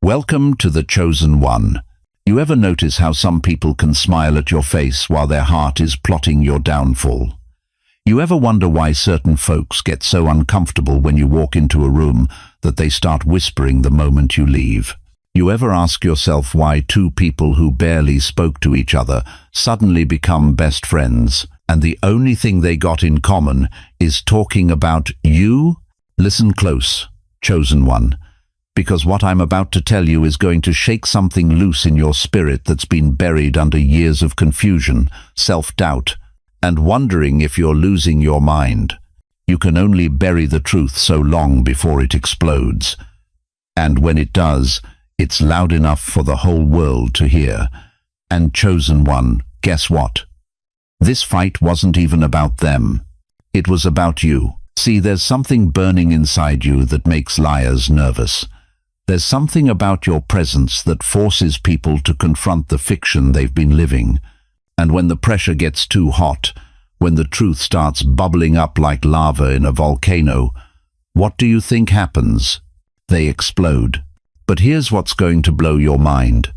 Welcome to the Chosen One. You ever notice how some people can smile at your face while their heart is plotting your downfall? You ever wonder why certain folks get so uncomfortable when you walk into a room that they start whispering the moment you leave? You ever ask yourself why two people who barely spoke to each other suddenly become best friends, and the only thing they got in common is talking about you? Listen close, Chosen One, because what I'm about to tell you is going to shake something loose in your spirit that's been buried under years of confusion, self-doubt, and wondering if you're losing your mind. You can only bury the truth so long before it explodes. And when it does, it's loud enough for the whole world to hear. And Chosen One, guess what? This fight wasn't even about them. It was about you. See, there's something burning inside you that makes liars nervous. There's something about your presence that forces people to confront the fiction they've been living. And when the pressure gets too hot, when the truth starts bubbling up like lava in a volcano, what do you think happens? They explode. But here's what's going to blow your mind.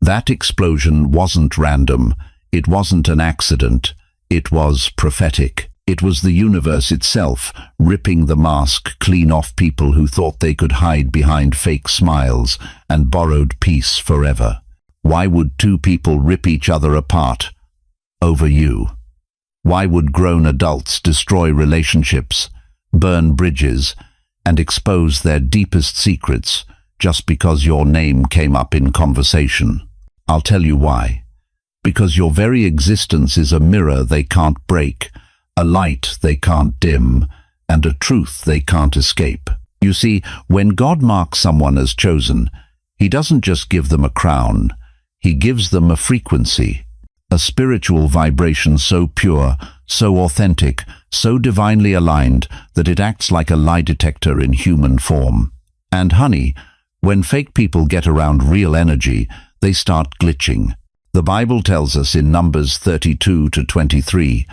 That explosion wasn't random. It wasn't an accident. It was prophetic. It was the universe itself, ripping the mask clean off people who thought they could hide behind fake smiles and borrowed peace forever. Why would two people rip each other apart over you? Why would grown adults destroy relationships, burn bridges, and expose their deepest secrets just because your name came up in conversation? I'll tell you why. Because your very existence is a mirror they can't break, a light they can't dim, and a truth they can't escape. You see, when God marks someone as chosen, He doesn't just give them a crown, He gives them a frequency, a spiritual vibration so pure, so authentic, so divinely aligned that it acts like a lie detector in human form. And honey, when fake people get around real energy, they start glitching. The Bible tells us in Numbers 32-23,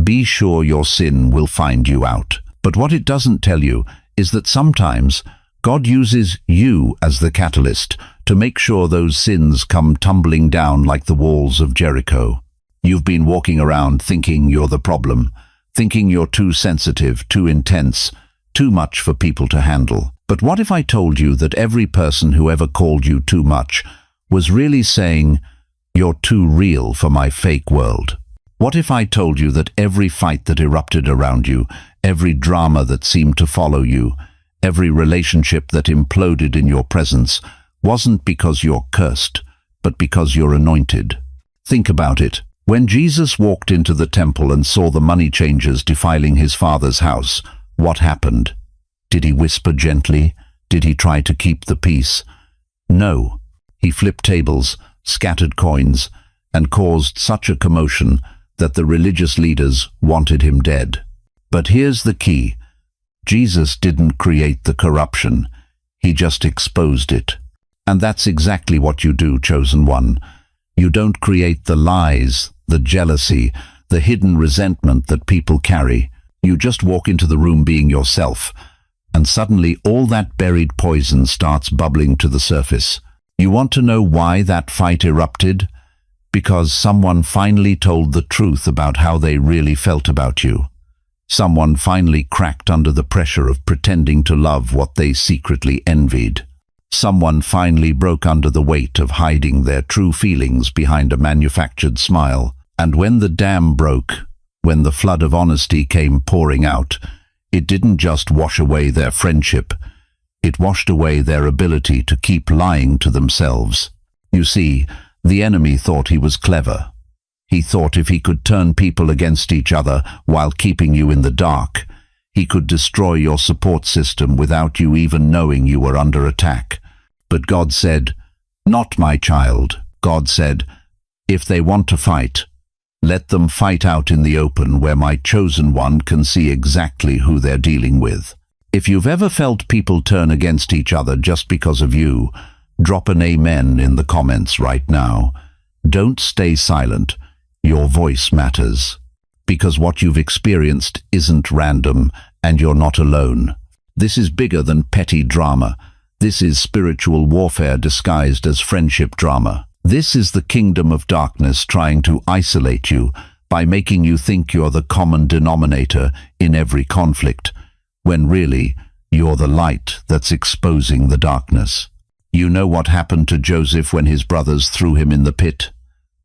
"Be sure your sin will find you out." But what it doesn't tell you is that sometimes God uses you as the catalyst to make sure those sins come tumbling down like the walls of Jericho. You've been walking around thinking you're the problem, thinking you're too sensitive, too intense, too much for people to handle. But what if I told you that every person who ever called you too much was really saying, "You're too real for my fake world"? What if I told you that every fight that erupted around you, every drama that seemed to follow you, every relationship that imploded in your presence, wasn't because you're cursed, but because you're anointed? Think about it. When Jesus walked into the temple and saw the money changers defiling his Father's house, what happened? Did he whisper gently? Did he try to keep the peace? No. He flipped tables, scattered coins, and caused such a commotion that the religious leaders wanted him dead. But here's the key. Jesus didn't create the corruption. He just exposed it. And that's exactly what you do, Chosen One. You don't create the lies, the jealousy, the hidden resentment that people carry. You just walk into the room being yourself, and suddenly all that buried poison starts bubbling to the surface. You want to know why that fight erupted? Because someone finally told the truth about how they really felt about you. Someone finally cracked under the pressure of pretending to love what they secretly envied. Someone finally broke under the weight of hiding their true feelings behind a manufactured smile. And when the dam broke, when the flood of honesty came pouring out, it didn't just wash away their friendship. It washed away their ability to keep lying to themselves. You see, the enemy thought he was clever. He thought if he could turn people against each other while keeping you in the dark, he could destroy your support system without you even knowing you were under attack. But God said, "Not my child." God said, "If they want to fight, let them fight out in the open where my chosen one can see exactly who they're dealing with." If you've ever felt people turn against each other just because of you, drop an amen in the comments right now. Don't stay silent. Your voice matters. Because what you've experienced isn't random, and you're not alone. This is bigger than petty drama. This is spiritual warfare disguised as friendship drama. This is the kingdom of darkness trying to isolate you by making you think you're the common denominator in every conflict, when really you're the light that's exposing the darkness. You know what happened to Joseph when his brothers threw him in the pit?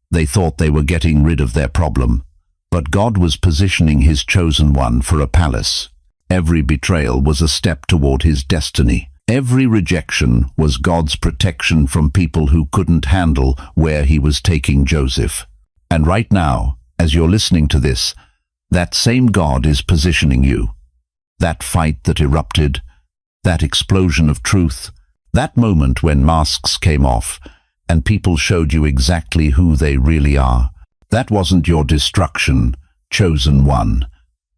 They thought they were getting rid of their problem, but God was positioning his chosen one for a palace. Every betrayal was a step toward his destiny. Every rejection was God's protection from people who couldn't handle where he was taking Joseph. And right now, as you're listening to this, that same God is positioning you. That fight that erupted, that explosion of truth, that moment when masks came off and people showed you exactly who they really are. That wasn't your destruction, chosen one.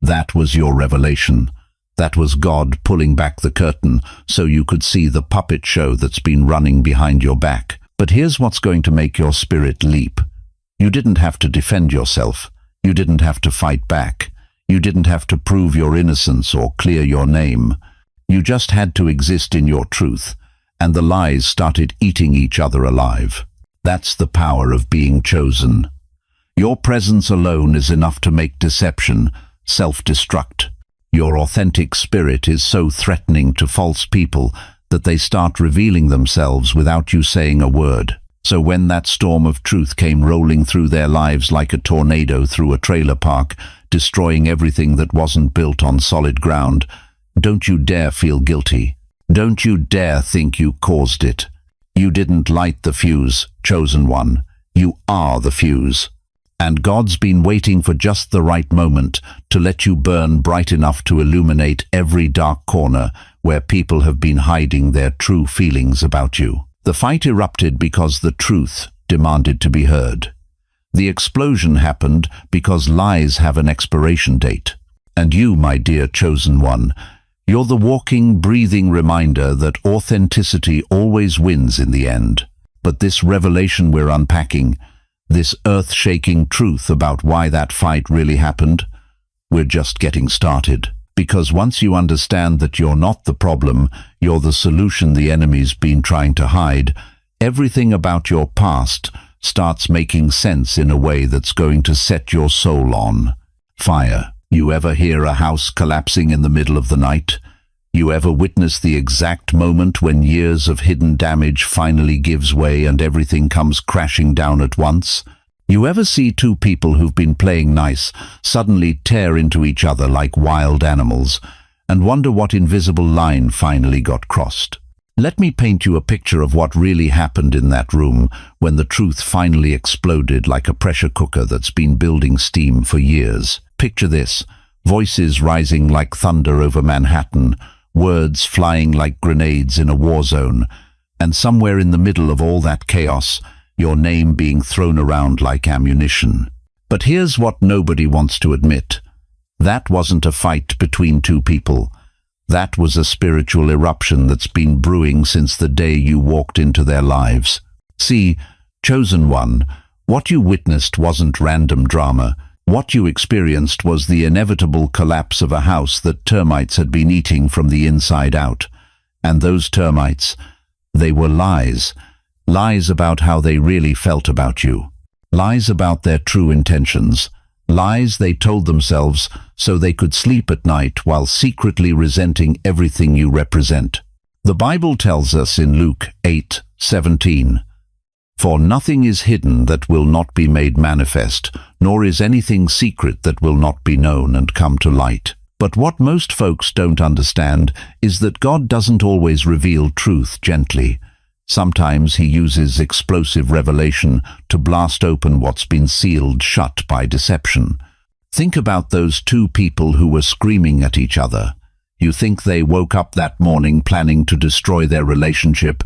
That was your revelation. That was God pulling back the curtain so you could see the puppet show that's been running behind your back. But here's what's going to make your spirit leap. You didn't have to defend yourself. You didn't have to fight back. You didn't have to prove your innocence or clear your name. You just had to exist in your truth, and the lies started eating each other alive. That's the power of being chosen. Your presence alone is enough to make deception self-destruct. Your authentic spirit is so threatening to false people that they start revealing themselves without you saying a word. So when that storm of truth came rolling through their lives like a tornado through a trailer park, destroying everything that wasn't built on solid ground, don't you dare feel guilty. Don't you dare think you caused it. You didn't light the fuse, chosen one. You are the fuse. And God's been waiting for just the right moment to let you burn bright enough to illuminate every dark corner where people have been hiding their true feelings about you. The fight erupted because the truth demanded to be heard. The explosion happened because lies have an expiration date. And you, my dear chosen one, you're the walking, breathing reminder that authenticity always wins in the end. But this revelation we're unpacking, this earth-shaking truth about why that fight really happened, we're just getting started. Because once you understand that you're not the problem, you're the solution the enemy's been trying to hide, everything about your past starts making sense in a way that's going to set your soul on fire. You ever hear a house collapsing in the middle of the night? You ever witness the exact moment when years of hidden damage finally gives way and everything comes crashing down at once? You ever see two people who've been playing nice suddenly tear into each other like wild animals and wonder what invisible line finally got crossed? Let me paint you a picture of what really happened in that room when the truth finally exploded like a pressure cooker that's been building steam for years. Picture this: voices rising like thunder over Manhattan, words flying like grenades in a war zone, and somewhere in the middle of all that chaos, your name being thrown around like ammunition. But here's what nobody wants to admit. That wasn't a fight between two people. That was a spiritual eruption that's been brewing since the day you walked into their lives. See, chosen one, what you witnessed wasn't random drama. What you experienced was the inevitable collapse of a house that termites had been eating from the inside out. And those termites, they were lies. Lies about how they really felt about you. Lies about their true intentions. Lies they told themselves so they could sleep at night while secretly resenting everything you represent. The Bible tells us in Luke 8:17, "For nothing is hidden that will not be made manifest, nor is anything secret that will not be known and come to light." But what most folks don't understand is that God doesn't always reveal truth gently. Sometimes he uses explosive revelation to blast open what's been sealed shut by deception. Think about those two people who were screaming at each other. You think they woke up that morning planning to destroy their relationship?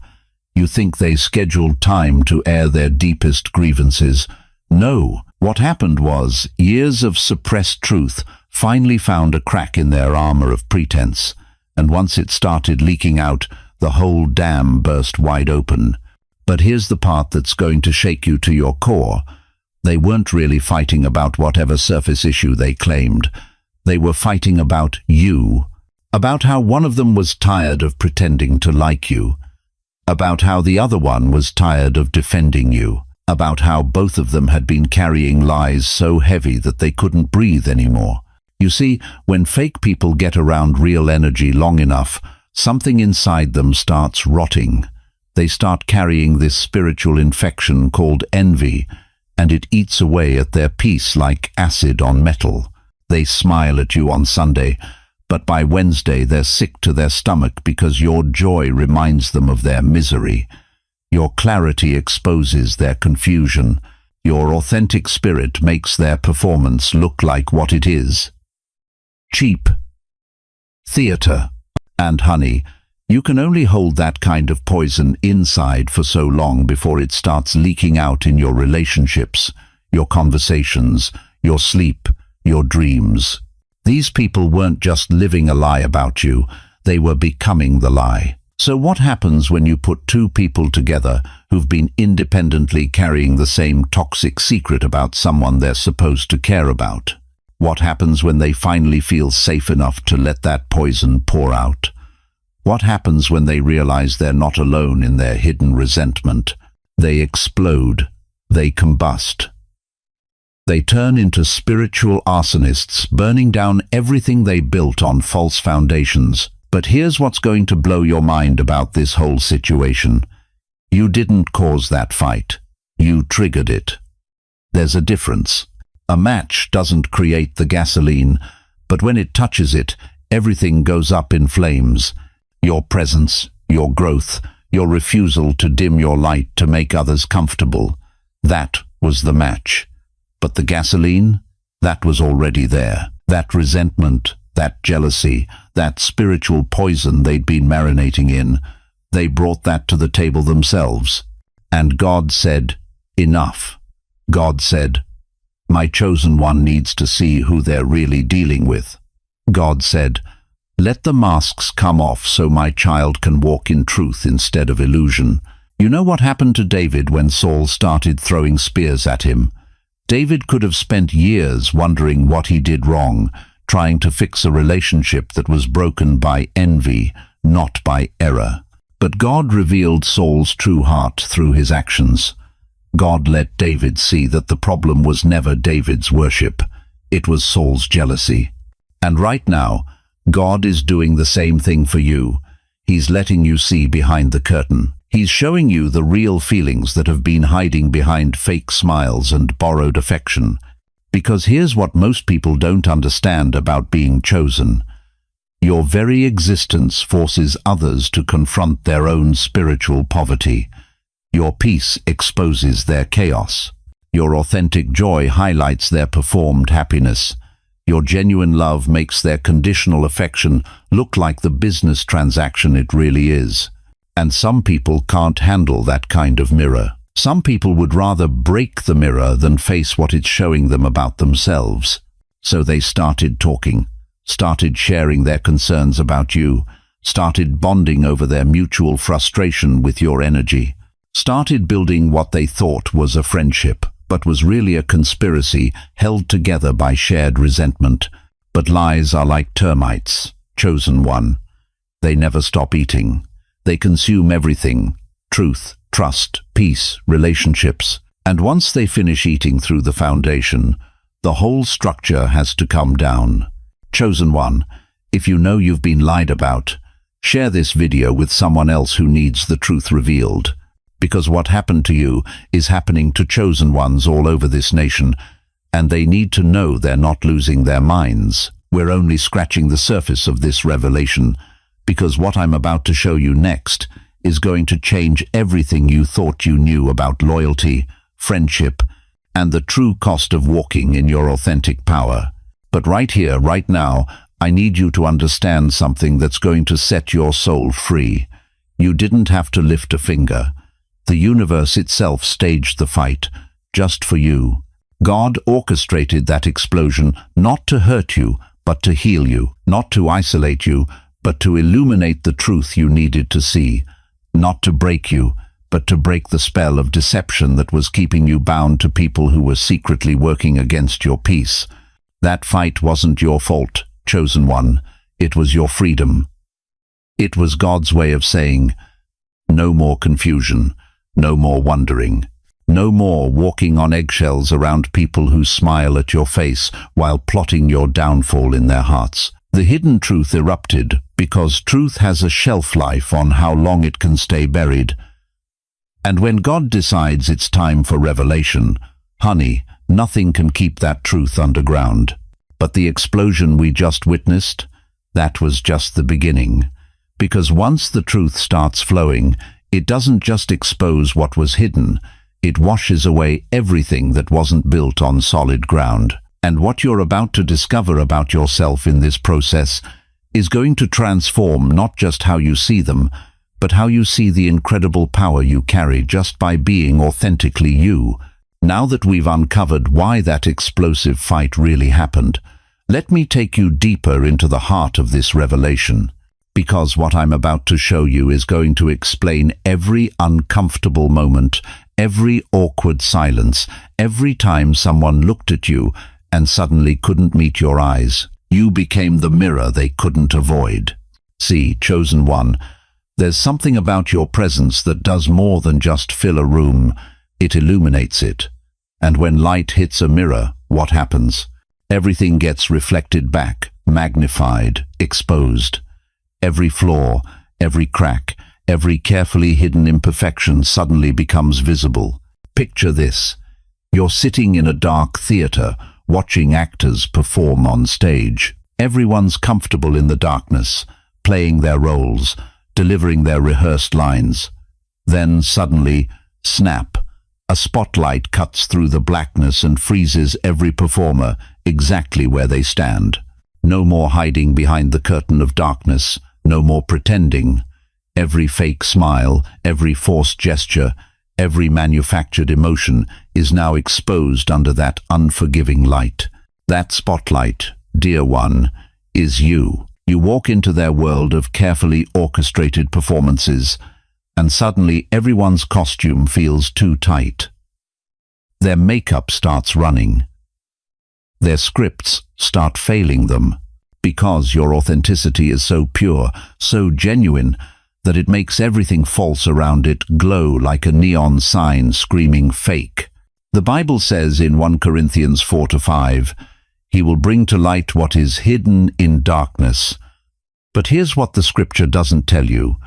You think they scheduled time to air their deepest grievances? No. What happened was, years of suppressed truth finally found a crack in their armor of pretense, and once it started leaking out, the whole dam burst wide open. But here's the part that's going to shake you to your core. They weren't really fighting about whatever surface issue they claimed. They were fighting about you. about how one of them was tired of pretending to like you, about how the other one was tired of defending you, about how both of them had been carrying lies so heavy that they couldn't breathe anymore. You see, when fake people get around real energy long enough, something inside them starts rotting. They start carrying this spiritual infection called envy, and it eats away at their peace like acid on metal. They smile at you on Sunday, but by Wednesday they're sick to their stomach because your joy reminds them of their misery. Your clarity exposes their confusion. Your authentic spirit makes their performance look like what it is: cheap. Theater. And honey, you can only hold that kind of poison inside for so long before it starts leaking out in your relationships, your conversations, your sleep, your dreams. These people weren't just living a lie about you, they were becoming the lie. So what happens when you put two people together who've been independently carrying the same toxic secret about someone they're supposed to care about? What happens when they finally feel safe enough to let that poison pour out? What happens when they realize they're not alone in their hidden resentment? They explode. They combust. They turn into spiritual arsonists, burning down everything they built on false foundations. But here's what's going to blow your mind about this whole situation. You didn't cause that fight. You triggered it. There's a difference. A match doesn't create the gasoline, but when it touches it, everything goes up in flames. Your presence, your growth, your refusal to dim your light to make others comfortable. That was the match. But the gasoline, that was already there. That resentment, that jealousy, that spiritual poison they'd been marinating in, they brought that to the table themselves. And God said, enough. God said, my chosen one needs to see who they're really dealing with. God said, let the masks come off so my child can walk in truth instead of illusion. You know what happened to David when Saul started throwing spears at him? David could have spent years wondering what he did wrong, trying to fix a relationship that was broken by envy, not by error. But God revealed Saul's true heart through his actions. God let David see that the problem was never David's worship, it was Saul's jealousy. And right now, God is doing the same thing for you. He's letting you see behind the curtain. He's showing you the real feelings that have been hiding behind fake smiles and borrowed affection. Because here's what most people don't understand about being chosen. Your very existence forces others to confront their own spiritual poverty. Your peace exposes their chaos. Your authentic joy highlights their performed happiness. Your genuine love makes their conditional affection look like the business transaction it really is. And some people can't handle that kind of mirror. Some people would rather break the mirror than face what it's showing them about themselves. So they started talking, started sharing their concerns about you, started bonding over their mutual frustration with your energy, started building what they thought was a friendship, but was really a conspiracy held together by shared resentment. But lies are like termites, chosen one. They never stop eating. They consume everything: truth, trust, peace, relationships. And once they finish eating through the foundation, the whole structure has to come down. Chosen one, if you know you've been lied about, share this video with someone else who needs the truth revealed. Because what happened to you is happening to chosen ones all over this nation, and they need to know they're not losing their minds. We're only scratching the surface of this revelation, because what I'm about to show you next is going to change everything you thought you knew about loyalty, friendship, and the true cost of walking in your authentic power. But right here, right now, I need you to understand something that's going to set your soul free. You didn't have to lift a finger. The universe itself staged the fight, just for you. God orchestrated that explosion not to hurt you, but to heal you, not to isolate you, but to illuminate the truth you needed to see, not to break you, but to break the spell of deception that was keeping you bound to people who were secretly working against your peace. That fight wasn't your fault, chosen one. It was your freedom. It was God's way of saying, no more confusion, no more wondering, no more walking on eggshells around people who smile at your face while plotting your downfall in their hearts. The hidden truth erupted because truth has a shelf life on how long it can stay buried. And when God decides it's time for revelation, honey, nothing can keep that truth underground. But the explosion we just witnessed, that was just the beginning. Because once the truth starts flowing, it doesn't just expose what was hidden, it washes away everything that wasn't built on solid ground. And what you're about to discover about yourself in this process is going to transform not just how you see them, but how you see the incredible power you carry just by being authentically you. Now that we've uncovered why that explosive fight really happened, let me take you deeper into the heart of this revelation. Because what I'm about to show you is going to explain every uncomfortable moment, every awkward silence, every time someone looked at you and suddenly couldn't meet your eyes. You became the mirror they couldn't avoid. See, chosen one, there's something about your presence that does more than just fill a room. It illuminates it. And when light hits a mirror, what happens? Everything gets reflected back, magnified, exposed. Every flaw, every crack, every carefully hidden imperfection suddenly becomes visible. Picture this. You're sitting in a dark theater, watching actors perform on stage. Everyone's comfortable in the darkness, playing their roles, delivering their rehearsed lines. Then suddenly, snap, a spotlight cuts through the blackness and freezes every performer exactly where they stand. No more hiding behind the curtain of darkness, no more pretending. Every fake smile, every forced gesture, every manufactured emotion is now exposed under that unforgiving light. That spotlight, dear one, is you. You walk into their world of carefully orchestrated performances, and suddenly everyone's costume feels too tight. Their makeup starts running. Their scripts start failing them, because your authenticity is so pure, so genuine, that it makes everything false around it glow like a neon sign screaming fake. The Bible says in 1 Corinthians 4-5, He will bring to light what is hidden in darkness. But here's what the scripture doesn't tell you.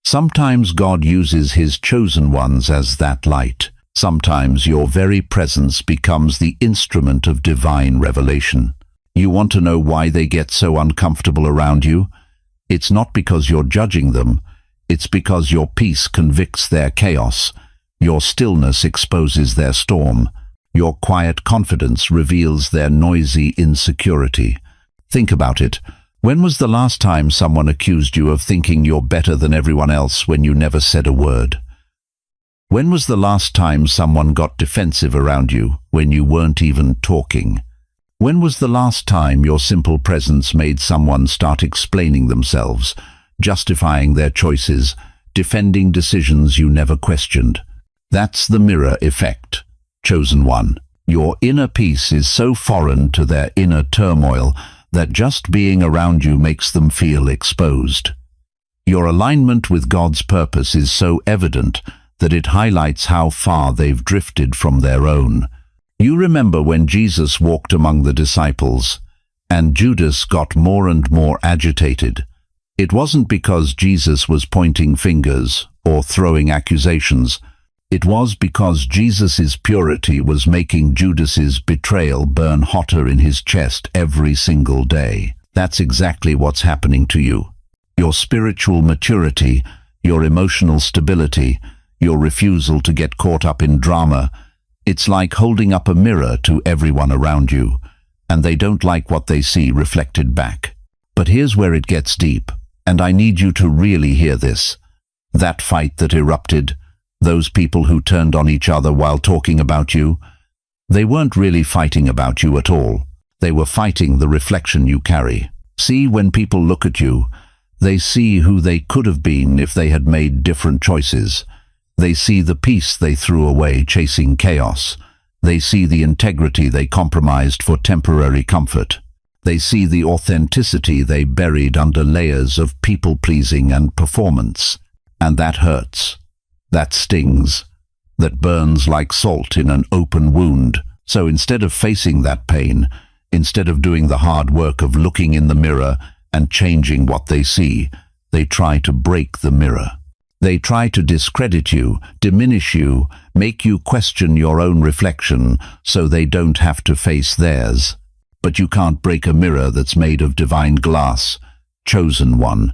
Sometimes God uses His chosen ones as that light. Sometimes your very presence becomes the instrument of divine revelation. You want to know why they get so uncomfortable around you? It's not because you're judging them. It's because your peace convicts their chaos. Your stillness exposes their storm. Your quiet confidence reveals their noisy insecurity. Think about it. When was the last time someone accused you of thinking you're better than everyone else when you never said a word? When was the last time someone got defensive around you when you weren't even talking? When was the last time your simple presence made someone start explaining themselves, justifying their choices, defending decisions you never questioned? That's the mirror effect, chosen one. Your inner peace is so foreign to their inner turmoil that just being around you makes them feel exposed. Your alignment with God's purpose is so evident that it highlights how far they've drifted from their own. You remember when Jesus walked among the disciples, and Judas got more and more agitated. It wasn't because Jesus was pointing fingers or throwing accusations. It was because Jesus' purity was making Judas's betrayal burn hotter in his chest every single day. That's exactly what's happening to you. Your spiritual maturity, your emotional stability, your refusal to get caught up in drama, it's like holding up a mirror to everyone around you, and they don't like what they see reflected back. But here's where it gets deep, and I need you to really hear this. That fight that erupted, those people who turned on each other while talking about you, they weren't really fighting about you at all. They were fighting the reflection you carry. See, when people look at you, they see who they could have been if they had made different choices. They see the peace they threw away chasing chaos. They see the integrity they compromised for temporary comfort. They see the authenticity they buried under layers of people-pleasing and performance. And that hurts. That stings. That burns like salt in an open wound. So instead of facing that pain, instead of doing the hard work of looking in the mirror and changing what they see, they try to break the mirror. They try to discredit you, diminish you, make you question your own reflection so they don't have to face theirs. But you can't break a mirror that's made of divine glass, chosen one.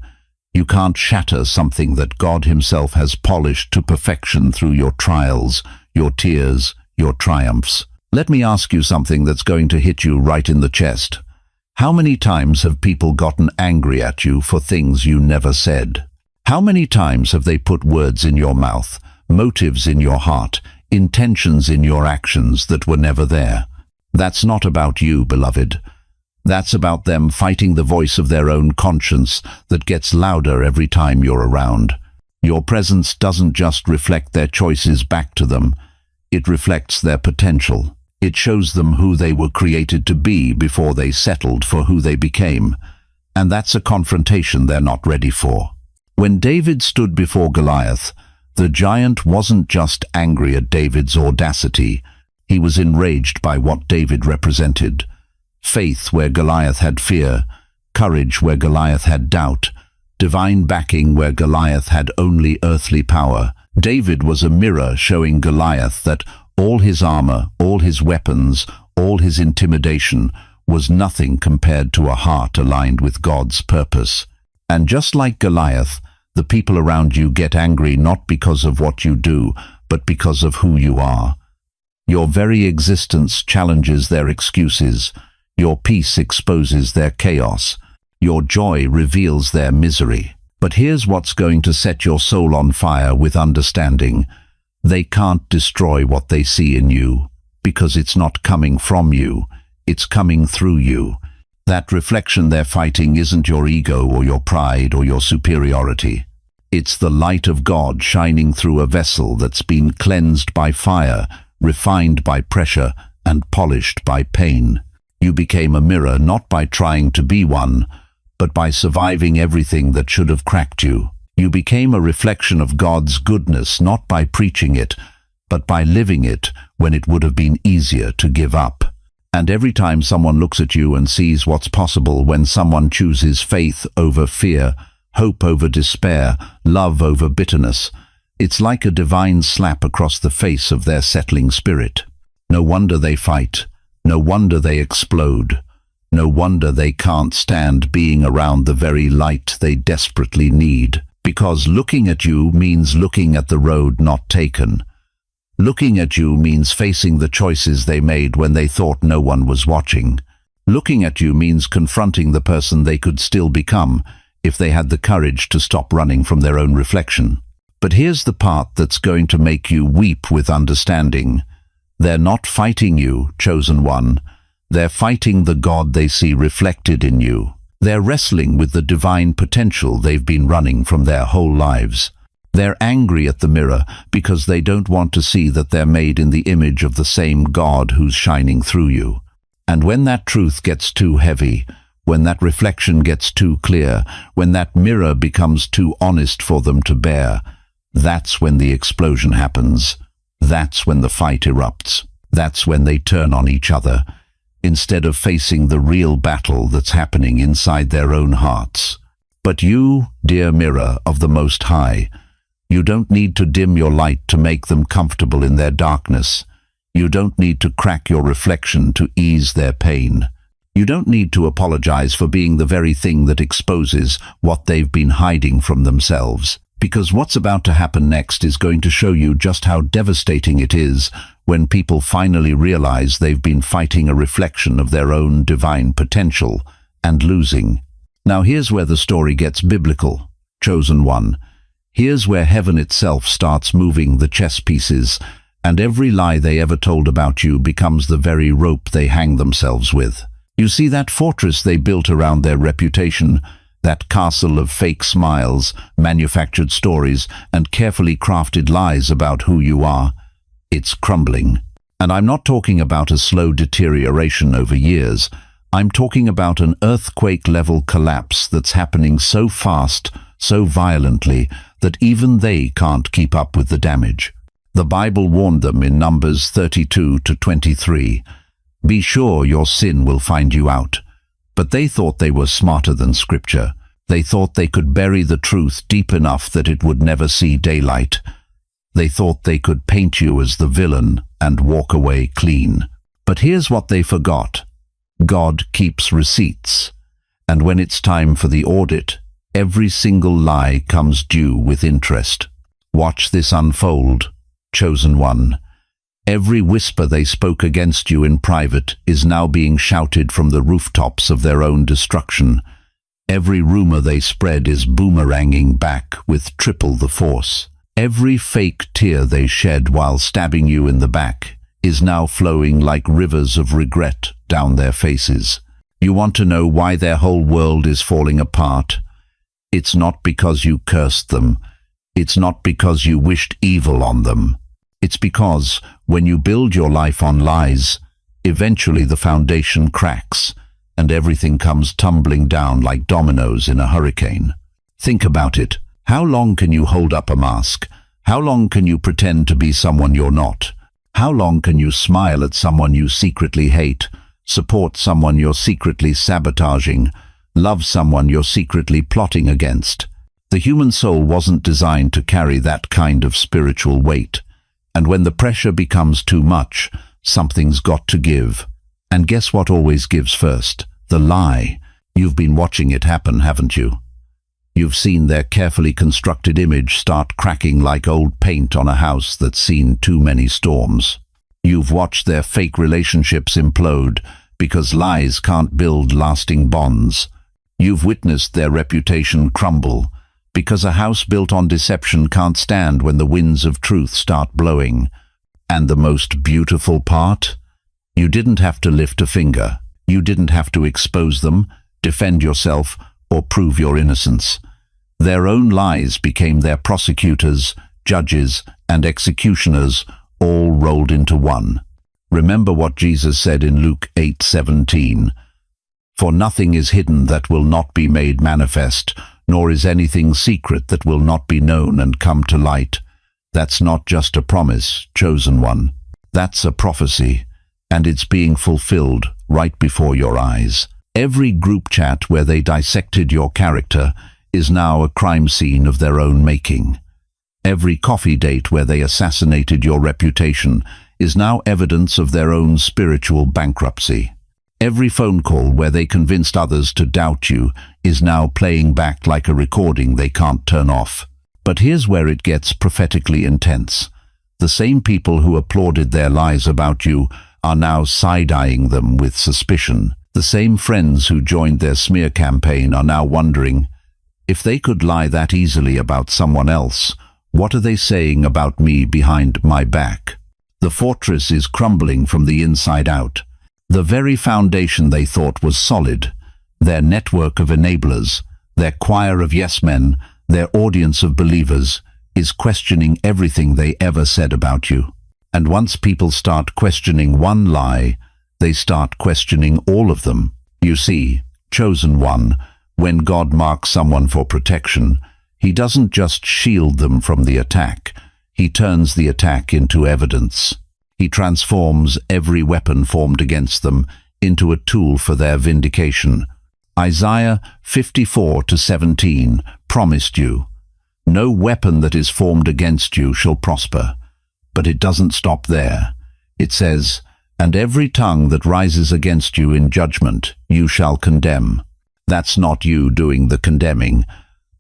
You can't shatter something that God Himself has polished to perfection through your trials, your tears, your triumphs. Let me ask you something that's going to hit you right in the chest. How many times have people gotten angry at you for things you never said? How many times have they put words in your mouth, motives in your heart, intentions in your actions that were never there? That's not about you, beloved. That's about them fighting the voice of their own conscience that gets louder every time you're around. Your presence doesn't just reflect their choices back to them. It reflects their potential. It shows them who they were created to be before they settled for who they became. And that's a confrontation they're not ready for. When David stood before Goliath, the giant wasn't just angry at David's audacity. He was enraged by what David represented. Faith where Goliath had fear, courage where Goliath had doubt, divine backing where Goliath had only earthly power. David was a mirror showing Goliath that all his armor, all his weapons, all his intimidation was nothing compared to a heart aligned with God's purpose. And just like Goliath, the people around you get angry not because of what you do, but because of who you are. Your very existence challenges their excuses. Your peace exposes their chaos. Your joy reveals their misery. But here's what's going to set your soul on fire with understanding. They can't destroy what they see in you, because it's not coming from you, it's coming through you. That reflection they're fighting isn't your ego or your pride or your superiority. It's the light of God shining through a vessel that's been cleansed by fire, refined by pressure, and polished by pain. You became a mirror not by trying to be one, but by surviving everything that should have cracked you. You became a reflection of God's goodness not by preaching it, but by living it when it would have been easier to give up. And every time someone looks at you and sees what's possible when someone chooses faith over fear, hope over despair, love over bitterness, it's like a divine slap across the face of their settling spirit. No wonder they fight. No wonder they explode. No wonder they can't stand being around the very light they desperately need. Because looking at you means looking at the road not taken. Looking at you means facing the choices they made when they thought no one was watching. Looking at you means confronting the person they could still become if they had the courage to stop running from their own reflection. But here's the part that's going to make you weep with understanding. They're not fighting you, chosen one. They're fighting the God they see reflected in you. They're wrestling with the divine potential they've been running from their whole lives. They're angry at the mirror because they don't want to see that they're made in the image of the same God who's shining through you. And when that truth gets too heavy, when that reflection gets too clear, when that mirror becomes too honest for them to bear, that's when the explosion happens. That's when the fight erupts. That's when they turn on each other, instead of facing the real battle that's happening inside their own hearts. But you, dear mirror of the Most High, you don't need to dim your light to make them comfortable in their darkness. You don't need to crack your reflection to ease their pain. You don't need to apologize for being the very thing that exposes what they've been hiding from themselves. Because what's about to happen next is going to show you just how devastating it is when people finally realize they've been fighting a reflection of their own divine potential and losing. Now here's where the story gets biblical, chosen one. Here's where heaven itself starts moving the chess pieces, and every lie they ever told about you becomes the very rope they hang themselves with. You see that fortress they built around their reputation, that castle of fake smiles, manufactured stories, and carefully crafted lies about who you are? It's crumbling. And I'm not talking about a slow deterioration over years. I'm talking about an earthquake-level collapse that's happening so fast, so violently, that even they can't keep up with the damage. The Bible warned them in Numbers 32-23, "Be sure your sin will find you out." But they thought they were smarter than Scripture. They thought they could bury the truth deep enough that it would never see daylight. They thought they could paint you as the villain and walk away clean. But here's what they forgot. God keeps receipts. And when it's time for the audit, every single lie comes due with interest. Watch this unfold, chosen one. Every whisper they spoke against you in private is now being shouted from the rooftops of their own destruction. Every rumor they spread is boomeranging back with triple the force. Every fake tear they shed while stabbing you in the back is now flowing like rivers of regret down their faces. You want to know why their whole world is falling apart? It's not because you cursed them. It's not because you wished evil on them. It's because when you build your life on lies, eventually the foundation cracks and everything comes tumbling down like dominoes in a hurricane. Think about it. How long can you hold up a mask? How long can you pretend to be someone you're not? How long can you smile at someone you secretly hate, support someone you're secretly sabotaging, love someone you're secretly plotting against? The human soul wasn't designed to carry that kind of spiritual weight. And when the pressure becomes too much, something's got to give. And guess what always gives first? The lie. You've been watching it happen, haven't you? You've seen their carefully constructed image start cracking like old paint on a house that's seen too many storms. You've watched their fake relationships implode because lies can't build lasting bonds. You've witnessed their reputation crumble because a house built on deception can't stand when the winds of truth start blowing. And the most beautiful part? You didn't have to lift a finger. You didn't have to expose them, defend yourself, or prove your innocence. Their own lies became their prosecutors, judges, and executioners, all rolled into one. Remember what Jesus said in Luke 8:17. "For nothing is hidden that will not be made manifest, nor is anything secret that will not be known and come to light." That's not just a promise, chosen one. That's a prophecy, and it's being fulfilled right before your eyes. Every group chat where they dissected your character is now a crime scene of their own making. Every coffee date where they assassinated your reputation is now evidence of their own spiritual bankruptcy. Every phone call where they convinced others to doubt you is now playing back like a recording they can't turn off. But here's where it gets prophetically intense. The same people who applauded their lies about you are now side-eyeing them with suspicion. The same friends who joined their smear campaign are now wondering, if they could lie that easily about someone else, what are they saying about me behind my back? The fortress is crumbling from the inside out. The very foundation they thought was solid, their network of enablers, their choir of yes-men, their audience of believers, is questioning everything they ever said about you. And once people start questioning one lie, they start questioning all of them. You see, chosen one, when God marks someone for protection, He doesn't just shield them from the attack, He turns the attack into evidence. He transforms every weapon formed against them into a tool for their vindication. Isaiah 54:17 promised you, "No weapon that is formed against you shall prosper." But it doesn't stop there. It says, "And every tongue that rises against you in judgment you shall condemn." That's not you doing the condemning.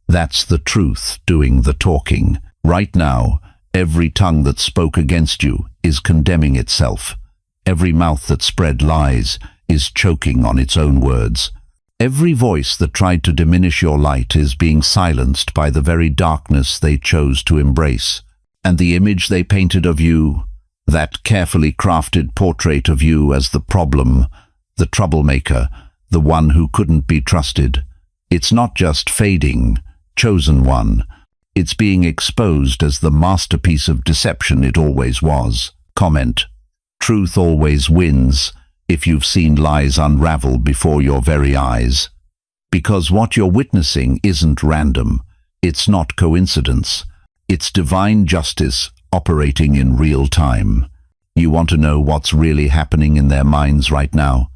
That's the truth doing the talking. Right now, every tongue that spoke against you is condemning itself. Every mouth that spread lies is choking on its own words. Every voice that tried to diminish your light is being silenced by the very darkness they chose to embrace. And the image they painted of you, that carefully crafted portrait of you as the problem, the troublemaker, the one who couldn't be trusted, it's not just fading, chosen one. It's being exposed as the masterpiece of deception it always was. Comment: truth always wins, if you've seen lies unravel before your very eyes. Because what you're witnessing isn't random. It's not coincidence. It's divine justice operating in real time. You want to know what's really happening in their minds right now?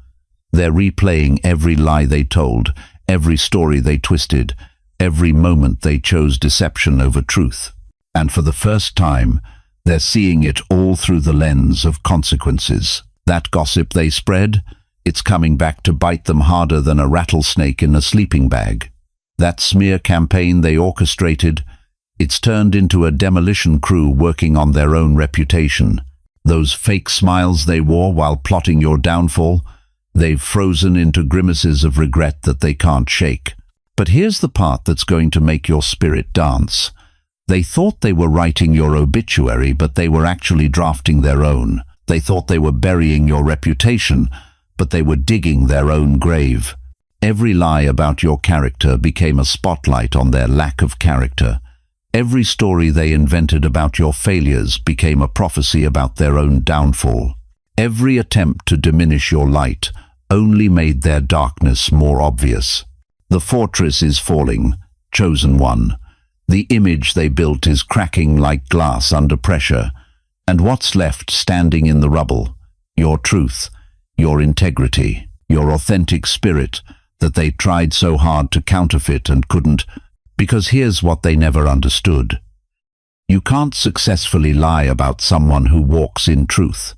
They're replaying every lie they told, every story they twisted, every moment they chose deception over truth. And for the first time, they're seeing it all through the lens of consequences. That gossip they spread, it's coming back to bite them harder than a rattlesnake in a sleeping bag. That smear campaign they orchestrated, it's turned into a demolition crew working on their own reputation. Those fake smiles they wore while plotting your downfall, they've frozen into grimaces of regret that they can't shake. But here's the part that's going to make your spirit dance. They thought they were writing your obituary, but they were actually drafting their own. They thought they were burying your reputation, but they were digging their own grave. Every lie about your character became a spotlight on their lack of character. Every story they invented about your failures became a prophecy about their own downfall. Every attempt to diminish your light only made their darkness more obvious. The fortress is falling, chosen one. The image they built is cracking like glass under pressure. And what's left standing in the rubble? Your truth, your integrity, your authentic spirit that they tried so hard to counterfeit and couldn't. Because here's what they never understood. You can't successfully lie about someone who walks in truth.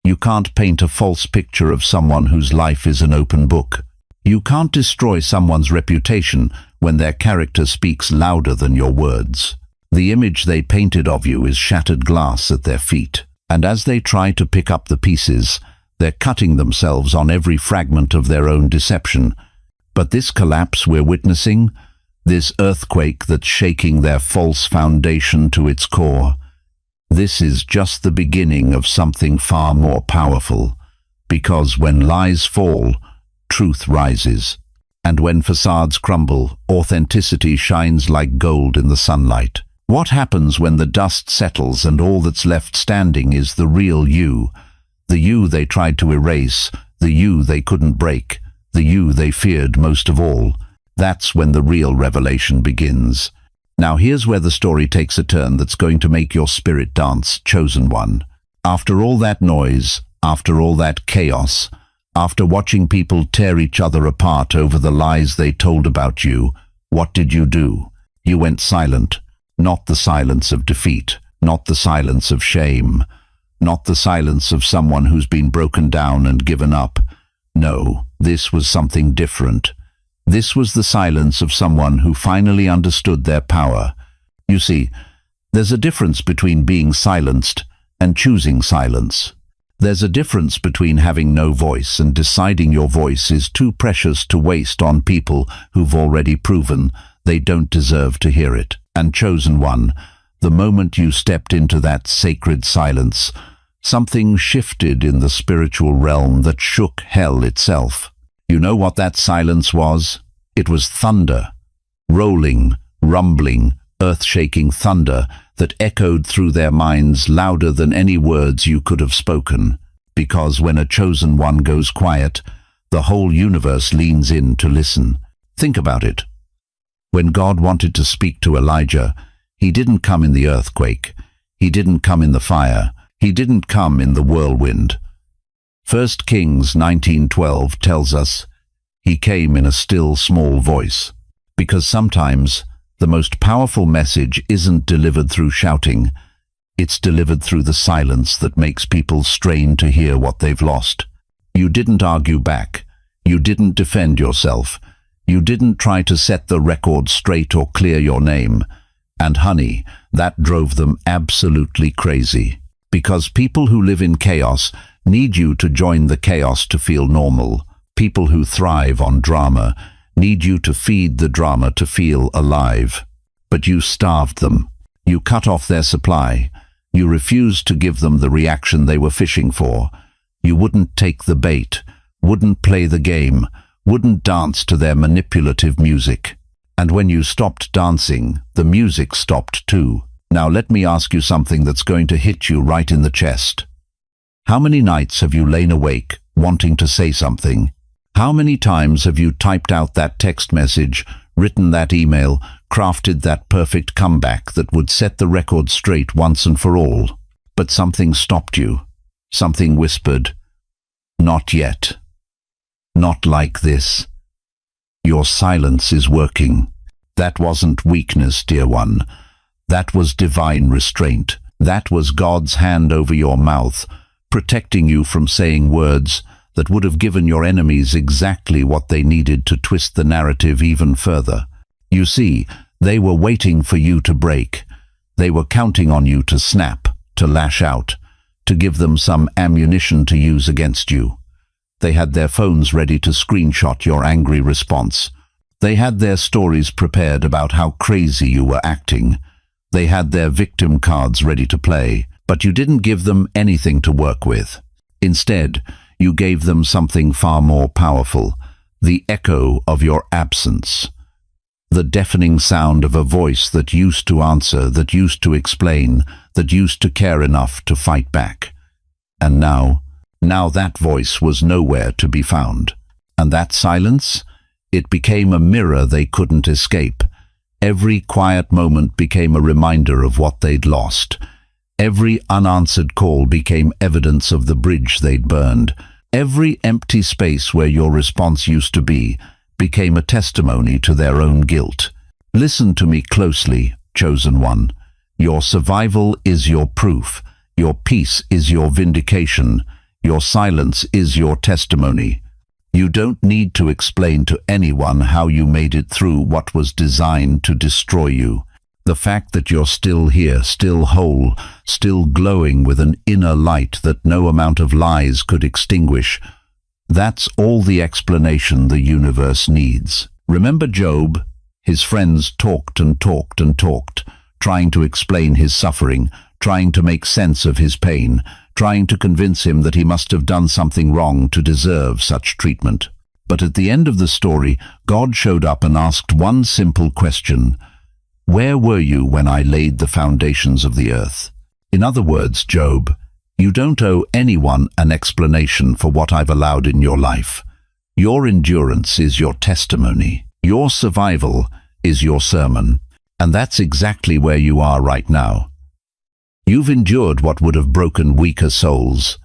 You can't paint a false picture of someone whose life is an open book. You can't destroy someone's reputation when their character speaks louder than your words. The image they painted of you is shattered glass at their feet, and as they try to pick up the pieces, they're cutting themselves on every fragment of their own deception. But this collapse we're witnessing, this earthquake that's shaking their false foundation to its core, this is just the beginning of something far more powerful. Because when lies fall, truth rises. And when facades crumble, authenticity shines like gold in the sunlight. What happens when the dust settles and all that's left standing is the real you? The you they tried to erase, the you they couldn't break, the you they feared most of all. That's when the real revelation begins. Now here's where the story takes a turn that's going to make your spirit dance, chosen one. After all that noise, after all that chaos, after watching people tear each other apart over the lies they told about you, what did you do? You went silent. Not the silence of defeat, not the silence of shame, not the silence of someone who's been broken down and given up. No, this was something different. This was the silence of someone who finally understood their power. You see, there's a difference between being silenced and choosing silence. There's a difference between having no voice and deciding your voice is too precious to waste on people who've already proven they don't deserve to hear it. And chosen one, the moment you stepped into that sacred silence, something shifted in the spiritual realm that shook hell itself. You know what that silence was? It was thunder. Rolling, rumbling, earth-shaking thunder that echoed through their minds louder than any words you could have spoken. Because when a chosen one goes quiet, the whole universe leans in to listen. Think about it. When God wanted to speak to Elijah, he didn't come in the earthquake. He didn't come in the fire. He didn't come in the whirlwind. 1 Kings 19:12 tells us, he came in a still small voice. Because sometimes the most powerful message isn't delivered through shouting. It's delivered through the silence that makes people strain to hear what they've lost. You didn't argue back. You didn't defend yourself. You didn't try to set the record straight or clear your name. And honey, that drove them absolutely crazy. Because people who live in chaos need you to join the chaos to feel normal. People who thrive on drama need you to feed the drama to feel alive. But you starved them. You cut off their supply. You refused to give them the reaction they were fishing for. You wouldn't take the bait, wouldn't play the game, wouldn't dance to their manipulative music. And when you stopped dancing, the music stopped too. Now let me ask you something that's going to hit you right in the chest. How many nights have you lain awake, wanting to say something. How many times have you typed out that text message, written that email, crafted that perfect comeback that would set the record straight once and for all? But something stopped you. Something whispered, "Not yet. Not like this. Your silence is working." That wasn't weakness, dear one. That was divine restraint. That was God's hand over your mouth, protecting you from saying words that would have given your enemies exactly what they needed to twist the narrative even further. You see, they were waiting for you to break. They were counting on you to snap, to lash out, to give them some ammunition to use against you. They had their phones ready to screenshot your angry response. They had their stories prepared about how crazy you were acting. They had their victim cards ready to play, but you didn't give them anything to work with. Instead, you gave them something far more powerful, the echo of your absence. The deafening sound of a voice that used to answer, that used to explain, that used to care enough to fight back. And now that voice was nowhere to be found. And that silence? It became a mirror they couldn't escape. Every quiet moment became a reminder of what they'd lost. Every unanswered call became evidence of the bridge they'd burned. Every empty space where your response used to be became a testimony to their own guilt. Listen to me closely, chosen one. Your survival is your proof. Your peace is your vindication. Your silence is your testimony. You don't need to explain to anyone how you made it through what was designed to destroy you. The fact that you're still here, still whole, still glowing with an inner light that no amount of lies could extinguish, that's all the explanation the universe needs. Remember Job? His friends talked and talked and talked, trying to explain his suffering, trying to make sense of his pain, trying to convince him that he must have done something wrong to deserve such treatment. But at the end of the story, God showed up and asked one simple question: "Where were you when I laid the foundations of the earth?" In other words, Job, you don't owe anyone an explanation for what I've allowed in your life. Your endurance is your testimony. Your survival is your sermon. And that's exactly where you are right now. You've endured what would have broken weaker souls.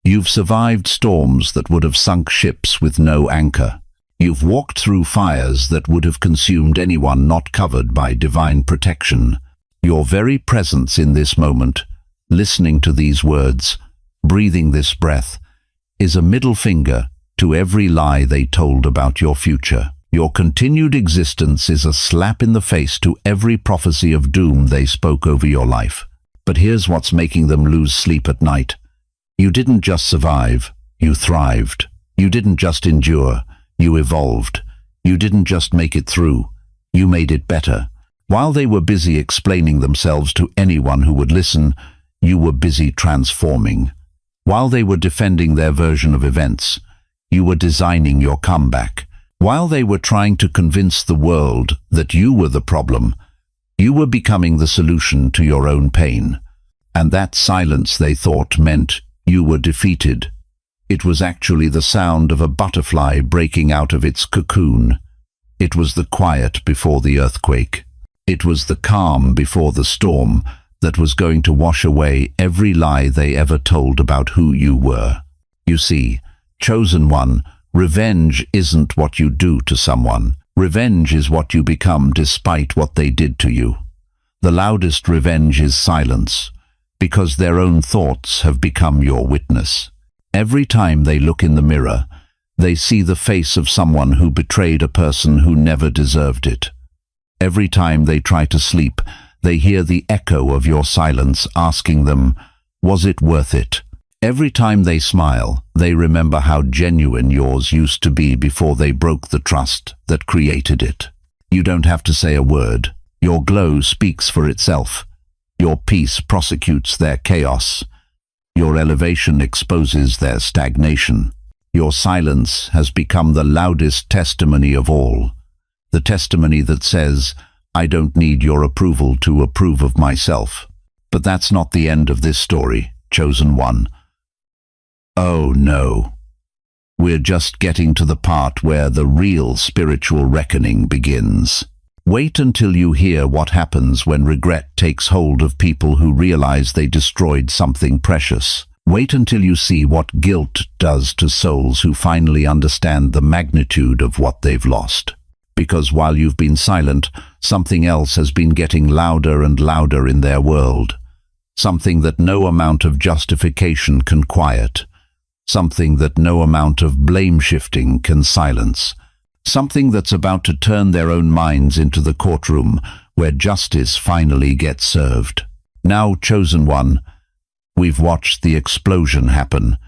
You've survived storms that would have sunk ships with no anchor. You've walked through fires that would have consumed anyone not covered by divine protection. Your very presence in this moment, listening to these words, breathing this breath, is a middle finger to every lie they told about your future. Your continued existence is a slap in the face to every prophecy of doom they spoke over your life. But here's what's making them lose sleep at night. You didn't just survive, you thrived. You didn't just endure, you evolved. You didn't just make it through, you made it better. While they were busy explaining themselves to anyone who would listen, you were busy transforming. While they were defending their version of events, you were designing your comeback. While they were trying to convince the world that you were the problem, you were becoming the solution to your own pain. And that silence they thought meant you were defeated. It was actually the sound of a butterfly breaking out of its cocoon. It was the quiet before the earthquake. It was the calm before the storm that was going to wash away every lie they ever told about who you were. You see, chosen one, revenge isn't what you do to someone. Revenge is what you become despite what they did to you. The loudest revenge is silence, because their own thoughts have become your witness. Every time they look in the mirror, they see the face of someone who betrayed a person who never deserved it. Every time they try to sleep, they hear the echo of your silence asking them, "Was it worth it?" Every time they smile, they remember how genuine yours used to be before they broke the trust that created it. You don't have to say a word. Your glow speaks for itself. Your peace prosecutes their chaos. Your elevation exposes their stagnation. Your silence has become the loudest testimony of all. The testimony that says, "I don't need your approval to approve of myself." But that's not the end of this story, chosen one. Oh no. We're just getting to the part where the real spiritual reckoning begins. Wait until you hear what happens when regret takes hold of people who realize they destroyed something precious. Wait until you see what guilt does to souls who finally understand the magnitude of what they've lost. Because while you've been silent, something else has been getting louder and louder in their world. Something that no amount of justification can quiet. Something that no amount of blame-shifting can silence. Something that's about to turn their own minds into the courtroom where justice finally gets served. Now, chosen one, we've watched the explosion happen.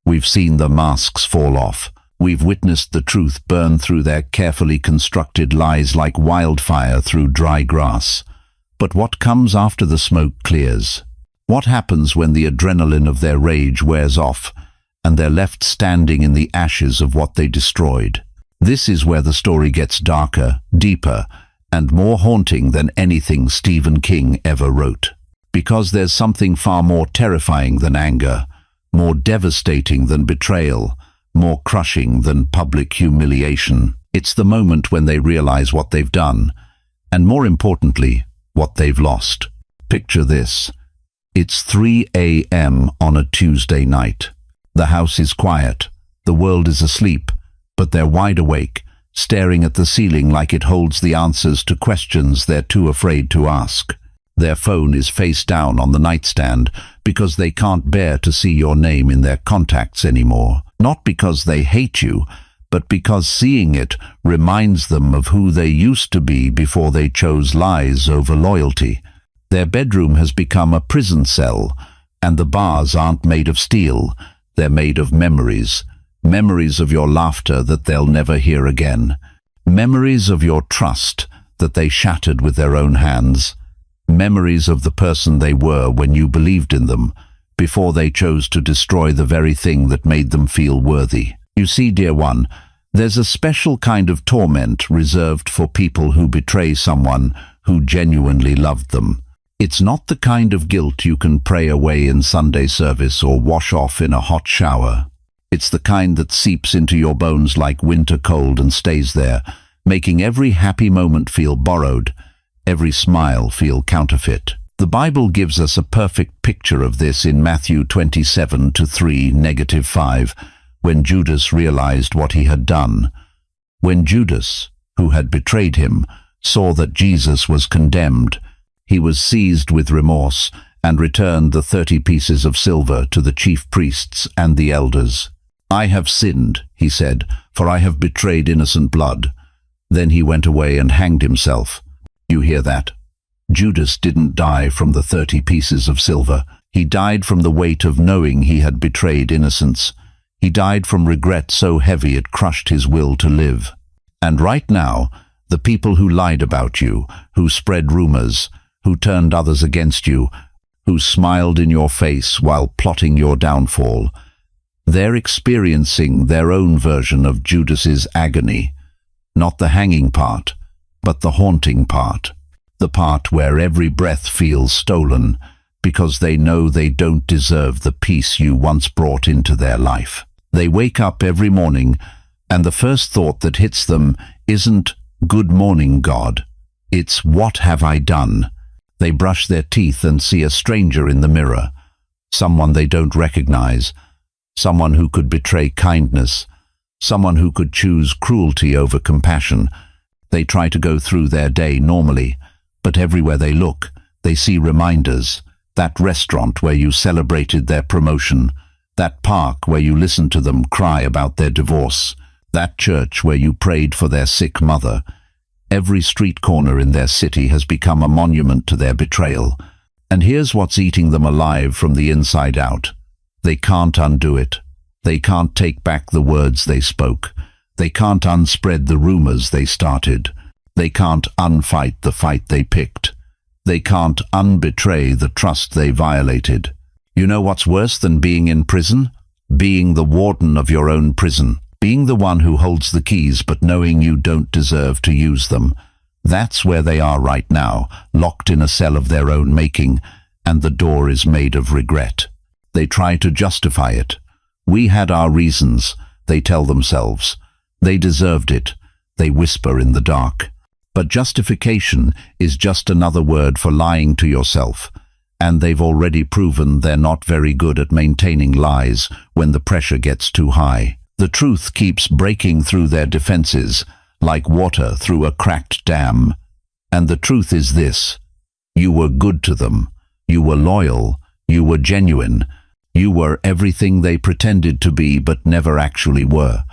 We've seen the masks fall off. We've witnessed the truth burn through their carefully constructed lies like wildfire through dry grass. But what comes after the smoke clears? What happens when the adrenaline of their rage wears off and they're left standing in the ashes of what they destroyed? This is where the story gets darker, deeper, and more haunting than anything Stephen King ever wrote. Because there's something far more terrifying than anger, more devastating than betrayal, more crushing than public humiliation. It's the moment when they realize what they've done, and more importantly, what they've lost. Picture this. It's 3 a.m. on a Tuesday night. The house is quiet. The world is asleep, but they're wide awake, staring at the ceiling like it holds the answers to questions they're too afraid to ask. Their phone is face down on the nightstand because they can't bear to see your name in their contacts anymore. Not because they hate you, but because seeing it reminds them of who they used to be before they chose lies over loyalty. Their bedroom has become a prison cell, and the bars aren't made of steel. They're made of memories. Memories of your laughter that they'll never hear again. Memories of your trust that they shattered with their own hands. Memories of the person they were when you believed in them, before they chose to destroy the very thing that made them feel worthy. You see, dear one, there's a special kind of torment reserved for people who betray someone who genuinely loved them. It's not the kind of guilt you can pray away in Sunday service or wash off in a hot shower. It's the kind that seeps into your bones like winter cold and stays there, making every happy moment feel borrowed, every smile feel counterfeit. The Bible gives us a perfect picture of this in Matthew 27:3-5, when Judas realized what he had done. When Judas, who had betrayed him, saw that Jesus was condemned, he was seized with remorse and returned the 30 pieces of silver to the chief priests and the elders. "I have sinned," he said, "for I have betrayed innocent blood." Then he went away and hanged himself. You hear that? Judas didn't die from the 30 pieces of silver. He died from the weight of knowing he had betrayed innocence. He died from regret so heavy it crushed his will to live. And right now, the people who lied about you, who spread rumors, who turned others against you, who smiled in your face while plotting your downfall, they're experiencing their own version of Judas's agony. Not the hanging part, but the haunting part. The part where every breath feels stolen because they know they don't deserve the peace you once brought into their life. They wake up every morning, and the first thought that hits them isn't, "Good morning, God." It's, "What have I done?" They brush their teeth and see a stranger in the mirror, someone they don't recognize, someone who could betray kindness, someone who could choose cruelty over compassion. They try to go through their day normally, but everywhere they look, they see reminders. That restaurant where you celebrated their promotion, that park where you listened to them cry about their divorce, that church where you prayed for their sick mother. Every street corner in their city has become a monument to their betrayal. And here's what's eating them alive from the inside out. They can't undo it. They can't take back the words they spoke. They can't unspread the rumors they started. They can't unfight the fight they picked. They can't unbetray the trust they violated. You know what's worse than being in prison? Being the warden of your own prison. Being the one who holds the keys but knowing you don't deserve to use them. That's where they are right now, locked in a cell of their own making, and the door is made of regret. They try to justify it. We had our reasons, they tell themselves. They deserved it, they whisper in the dark. But justification is just another word for lying to yourself, and they've already proven they're not very good at maintaining lies when the pressure gets too high. The truth keeps breaking through their defenses, like water through a cracked dam. And the truth is this: you were good to them, you were loyal, you were genuine, you were everything they pretended to be but never actually were.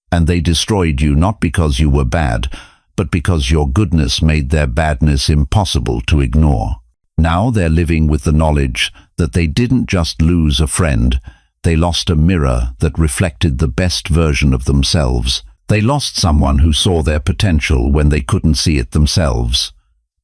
And they destroyed you not because you were bad, but because your goodness made their badness impossible to ignore. Now they're living with the knowledge that they didn't just lose a friend, they lost a mirror that reflected the best version of themselves. They lost someone who saw their potential when they couldn't see it themselves.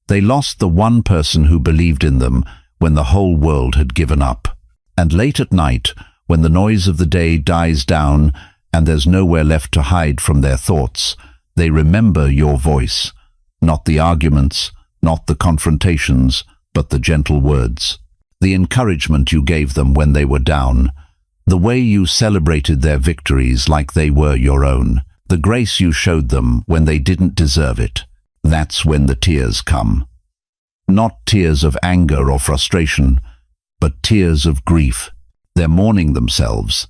They lost the one person who believed in them when the whole world had given up. And late at night, when the noise of the day dies down and there's nowhere left to hide from their thoughts, they remember your voice, not the arguments, not the confrontations, but the gentle words. The encouragement you gave them when they were down, the way you celebrated their victories like they were your own, the grace you showed them when they didn't deserve it. That's when the tears come. Not tears of anger or frustration, but tears of grief. They're mourning themselves,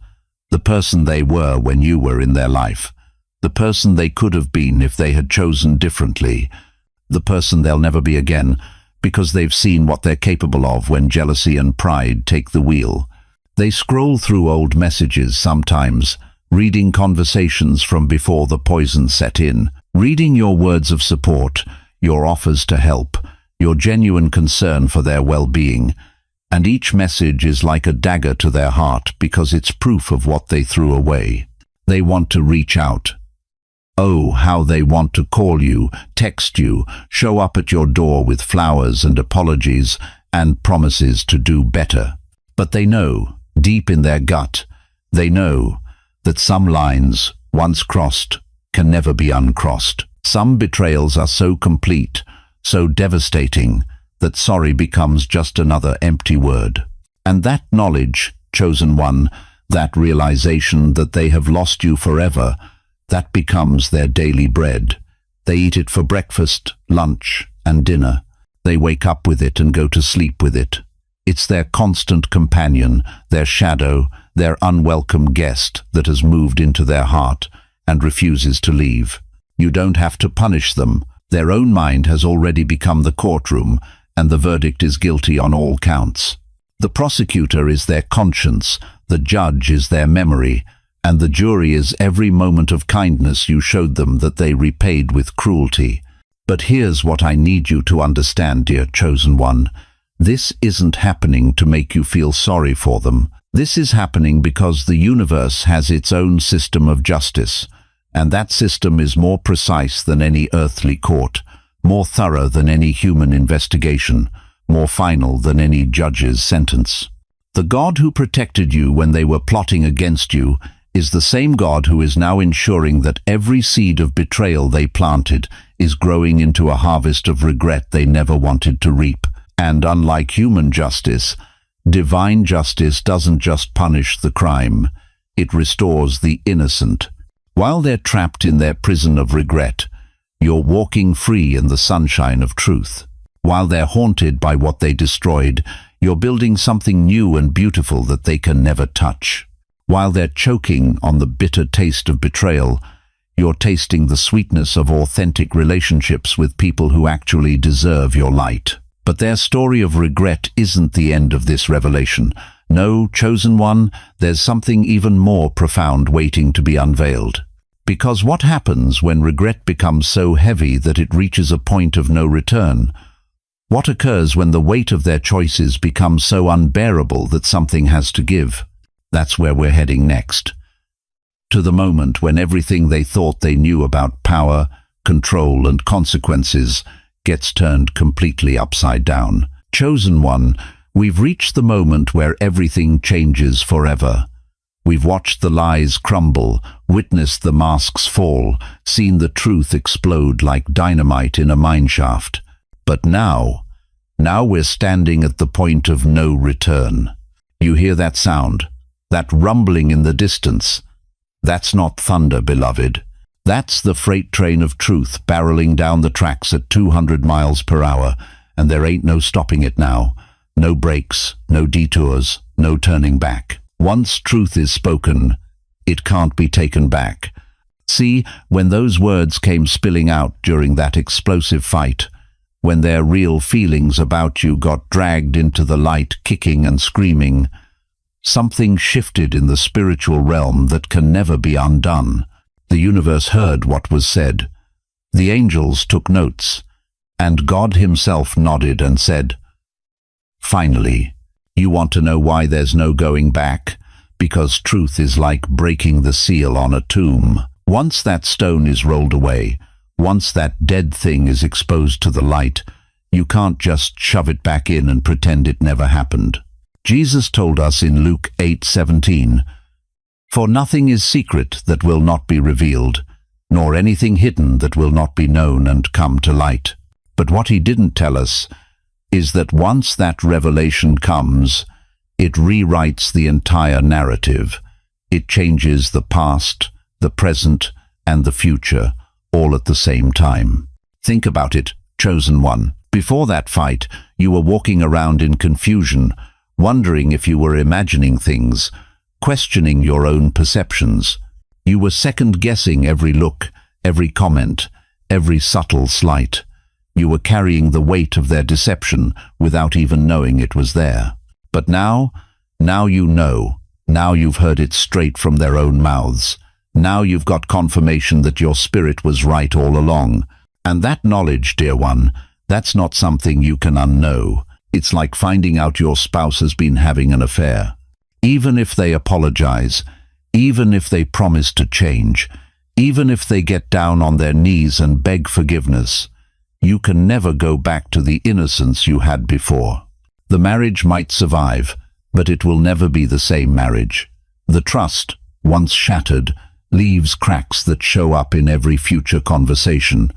the person they were when you were in their life, the person they could have been if they had chosen differently, the person they'll never be again, because they've seen what they're capable of when jealousy and pride take the wheel. They scroll through old messages sometimes, reading conversations from before the poison set in, reading your words of support, your offers to help, your genuine concern for their well-being. And each message is like a dagger to their heart because it's proof of what they threw away. They want to reach out. Oh, how they want to call you, text you, show up at your door with flowers and apologies and promises to do better. But they know, deep in their gut, they know that some lines, once crossed, can never be uncrossed. Some betrayals are so complete, so devastating, that sorry becomes just another empty word. And that knowledge, chosen one, that realization that they have lost you forever, that becomes their daily bread. They eat it for breakfast, lunch, and dinner. They wake up with it and go to sleep with it. It's their constant companion, their shadow, their unwelcome guest that has moved into their heart and refuses to leave. You don't have to punish them. Their own mind has already become the courtroom, and the verdict is guilty on all counts. The prosecutor is their conscience, the judge is their memory, and the jury is every moment of kindness you showed them that they repaid with cruelty. But here's what I need you to understand, dear chosen one. This isn't happening to make you feel sorry for them. This is happening because the universe has its own system of justice, and that system is more precise than any earthly court, more thorough than any human investigation, more final than any judge's sentence. The God who protected you when they were plotting against you is the same God who is now ensuring that every seed of betrayal they planted is growing into a harvest of regret they never wanted to reap. And unlike human justice, divine justice doesn't just punish the crime, it restores the innocent. While they're trapped in their prison of regret, you're walking free in the sunshine of truth. While they're haunted by what they destroyed, you're building something new and beautiful that they can never touch. While they're choking on the bitter taste of betrayal, you're tasting the sweetness of authentic relationships with people who actually deserve your light. But their story of regret isn't the end of this revelation. No, chosen one, there's something even more profound waiting to be unveiled. Because what happens when regret becomes so heavy that it reaches a point of no return? What occurs when the weight of their choices becomes so unbearable that something has to give? That's where we're heading next. To the moment when everything they thought they knew about power, control, and consequences gets turned completely upside down. Chosen one, we've reached the moment where everything changes forever. We've watched the lies crumble, witnessed the masks fall, seen the truth explode like dynamite in a mineshaft. But now we're standing at the point of no return. You hear that sound? that rumbling in the distance. That's not thunder, beloved. That's the freight train of truth barreling down the tracks at 200 miles per hour, and there ain't no stopping it now. No brakes, no detours, no turning back. Once truth is spoken, it can't be taken back. See, when those words came spilling out during that explosive fight, when their real feelings about you got dragged into the light, kicking and screaming, something shifted in the spiritual realm that can never be undone. The universe heard what was said. The angels took notes, and God himself nodded and said, "Finally, you want to know why there's no going back? Because truth is like breaking the seal on a tomb. Once that stone is rolled away, once that dead thing is exposed to the light, you can't just shove it back in and pretend it never happened." Jesus told us in Luke 8:17, "For nothing is secret that will not be revealed, nor anything hidden that will not be known and come to light." But what he didn't tell us is that once that revelation comes, it rewrites the entire narrative. It changes the past, the present, and the future, all at the same time. Think about it, chosen one. Before that fight, you were walking around in confusion, wondering if you were imagining things, questioning your own perceptions. You were second-guessing every look, every comment, every subtle slight. You were carrying the weight of their deception without even knowing it was there. But now you know. Now you've heard it straight from their own mouths. Now you've got confirmation that your spirit was right all along. And that knowledge, dear one, that's not something you can unknow. It's like finding out your spouse has been having an affair. Even if they apologize, even if they promise to change, even if they get down on their knees and beg forgiveness, you can never go back to the innocence you had before. The marriage might survive, but it will never be the same marriage. The trust, once shattered, leaves cracks that show up in every future conversation.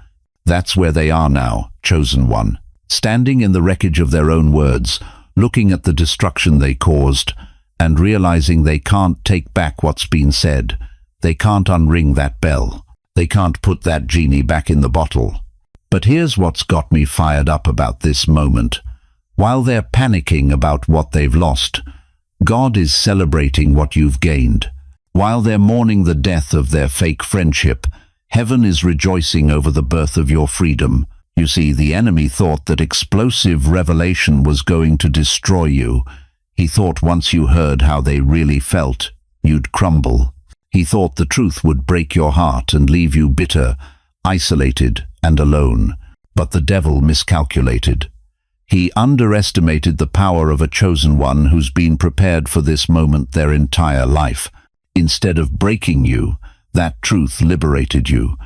That's where they are now, chosen one. Standing in the wreckage of their own words, looking at the destruction they caused, and realizing they can't take back what's been said. They can't unring that bell. They can't put that genie back in the bottle. But here's what's got me fired up about this moment. While they're panicking about what they've lost, God is celebrating what you've gained. While they're mourning the death of their fake friendship, heaven is rejoicing over the birth of your freedom. You see, the enemy thought that explosive revelation was going to destroy you. He thought once you heard how they really felt, you'd crumble. He thought the truth would break your heart and leave you bitter, isolated, and alone. But the devil miscalculated. He underestimated the power of a chosen one who's been prepared for this moment their entire life. Instead of breaking you, that truth liberated you.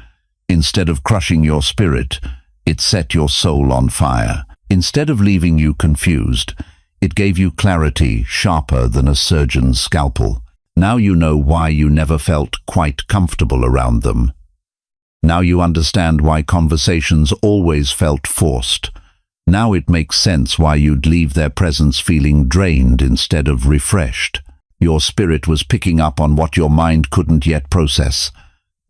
Instead of crushing your spirit, it set your soul on fire. Instead of leaving you confused, it gave you clarity sharper than a surgeon's scalpel. Now you know why you never felt quite comfortable around them. Now you understand why conversations always felt forced. Now it makes sense why you'd leave their presence feeling drained instead of refreshed. Your spirit was picking up on what your mind couldn't yet process.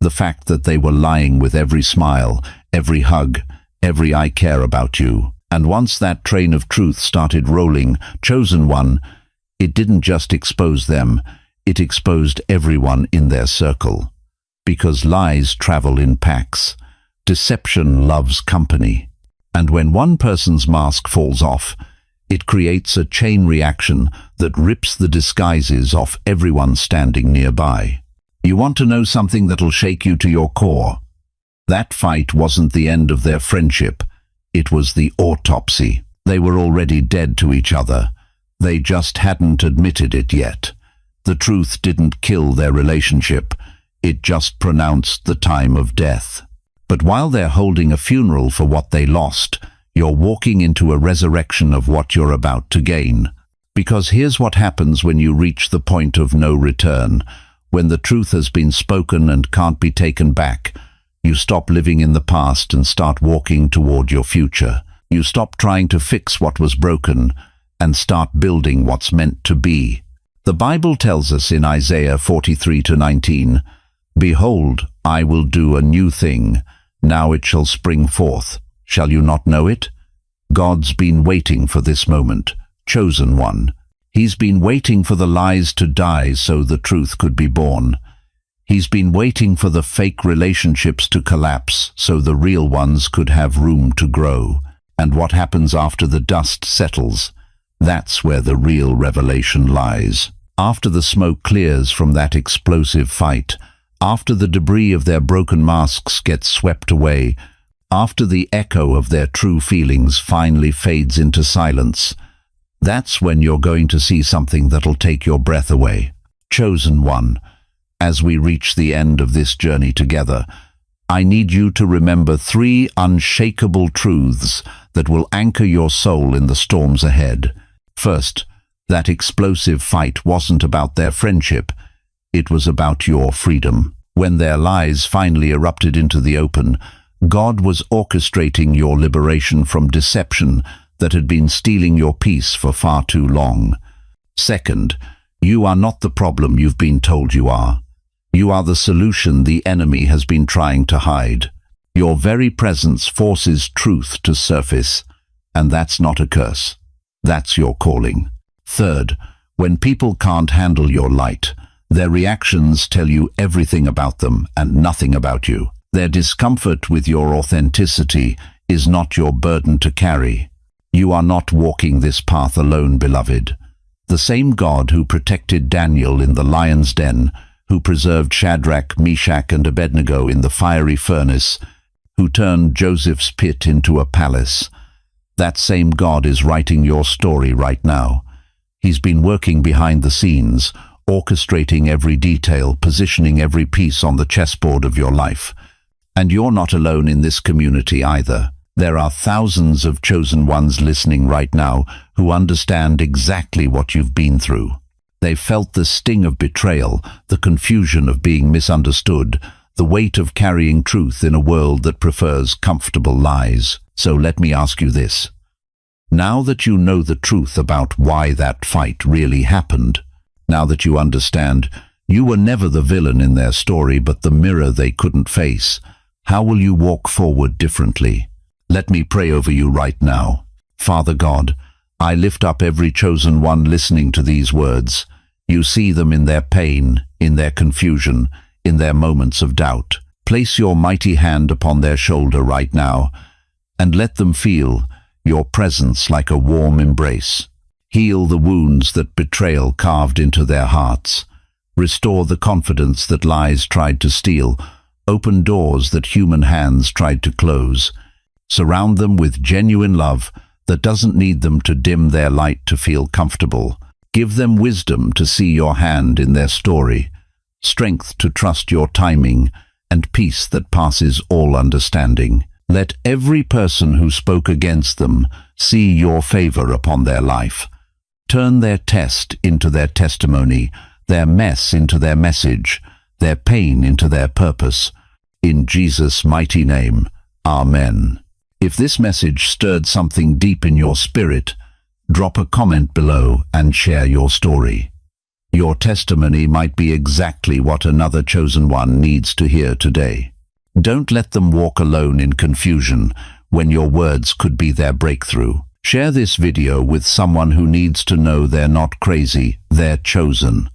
The fact that they were lying with every smile, every hug, every "I care about you." And once that train of truth started rolling, chosen one, it didn't just expose them, it exposed everyone in their circle. Because lies travel in packs. Deception loves company. And when one person's mask falls off, it creates a chain reaction that rips the disguises off everyone standing nearby. You want to know something that'll shake you to your core? That fight wasn't the end of their friendship. It was the autopsy. They were already dead to each other. They just hadn't admitted it yet. The truth didn't kill their relationship. It just pronounced the time of death. But while they're holding a funeral for what they lost, you're walking into a resurrection of what you're about to gain. Because here's what happens when you reach the point of no return. When the truth has been spoken and can't be taken back, you stop living in the past and start walking toward your future. You stop trying to fix what was broken and start building what's meant to be. The Bible tells us in Isaiah 43:19, "Behold, I will do a new thing. Now it shall spring forth. Shall you not know it?" God's been waiting for this moment, chosen one. He's been waiting for the lies to die so the truth could be born. He's been waiting for the fake relationships to collapse so the real ones could have room to grow. And what happens after the dust settles? That's where the real revelation lies. After the smoke clears from that explosive fight, after the debris of their broken masks gets swept away, after the echo of their true feelings finally fades into silence, that's when you're going to see something that'll take your breath away. Chosen one, as we reach the end of this journey together, I need you to remember 3 unshakable truths that will anchor your soul in the storms ahead. First, that explosive fight wasn't about their friendship. It was about your freedom. When their lies finally erupted into the open, God was orchestrating your liberation from deception that had been stealing your peace for far too long. Second, you are not the problem you've been told you are. You are the solution the enemy has been trying to hide. Your very presence forces truth to surface, and that's not a curse. That's your calling. Third, when people can't handle your light, their reactions tell you everything about them and nothing about you. Their discomfort with your authenticity is not your burden to carry. You are not walking this path alone, beloved. The same God who protected Daniel in the lion's den, who preserved Shadrach, Meshach, and Abednego in the fiery furnace, who turned Joseph's pit into a palace, that same God is writing your story right now. He's been working behind the scenes, orchestrating every detail, positioning every piece on the chessboard of your life. And you're not alone in this community either. There are thousands of chosen ones listening right now who understand exactly what you've been through. They've felt the sting of betrayal, the confusion of being misunderstood, the weight of carrying truth in a world that prefers comfortable lies. So let me ask you this. Now that you know the truth about why that fight really happened, now that you understand you were never the villain in their story but the mirror they couldn't face, how will you walk forward differently? Let me pray over you right now. Father God, I lift up every chosen one listening to these words. You see them in their pain, in their confusion, in their moments of doubt. Place your mighty hand upon their shoulder right now, and let them feel your presence like a warm embrace. Heal the wounds that betrayal carved into their hearts. Restore the confidence that lies tried to steal. Open doors that human hands tried to close. Surround them with genuine love that doesn't need them to dim their light to feel comfortable. Give them wisdom to see your hand in their story, strength to trust your timing, and peace that passes all understanding. Let every person who spoke against them see your favor upon their life. Turn their test into their testimony, their mess into their message, their pain into their purpose. In Jesus' mighty name, Amen. If this message stirred something deep in your spirit, drop a comment below and share your story. Your testimony might be exactly what another chosen one needs to hear today. Don't let them walk alone in confusion when your words could be their breakthrough. Share this video with someone who needs to know they're not crazy, they're chosen.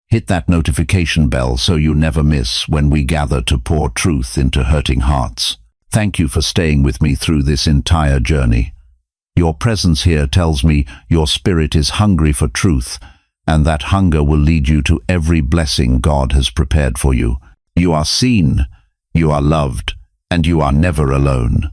Hit that notification bell so you never miss when we gather to pour truth into hurting hearts. Thank you for staying with me through this entire journey. Your presence here tells me your spirit is hungry for truth, and that hunger will lead you to every blessing God has prepared for you. You are seen, you are loved, and you are never alone.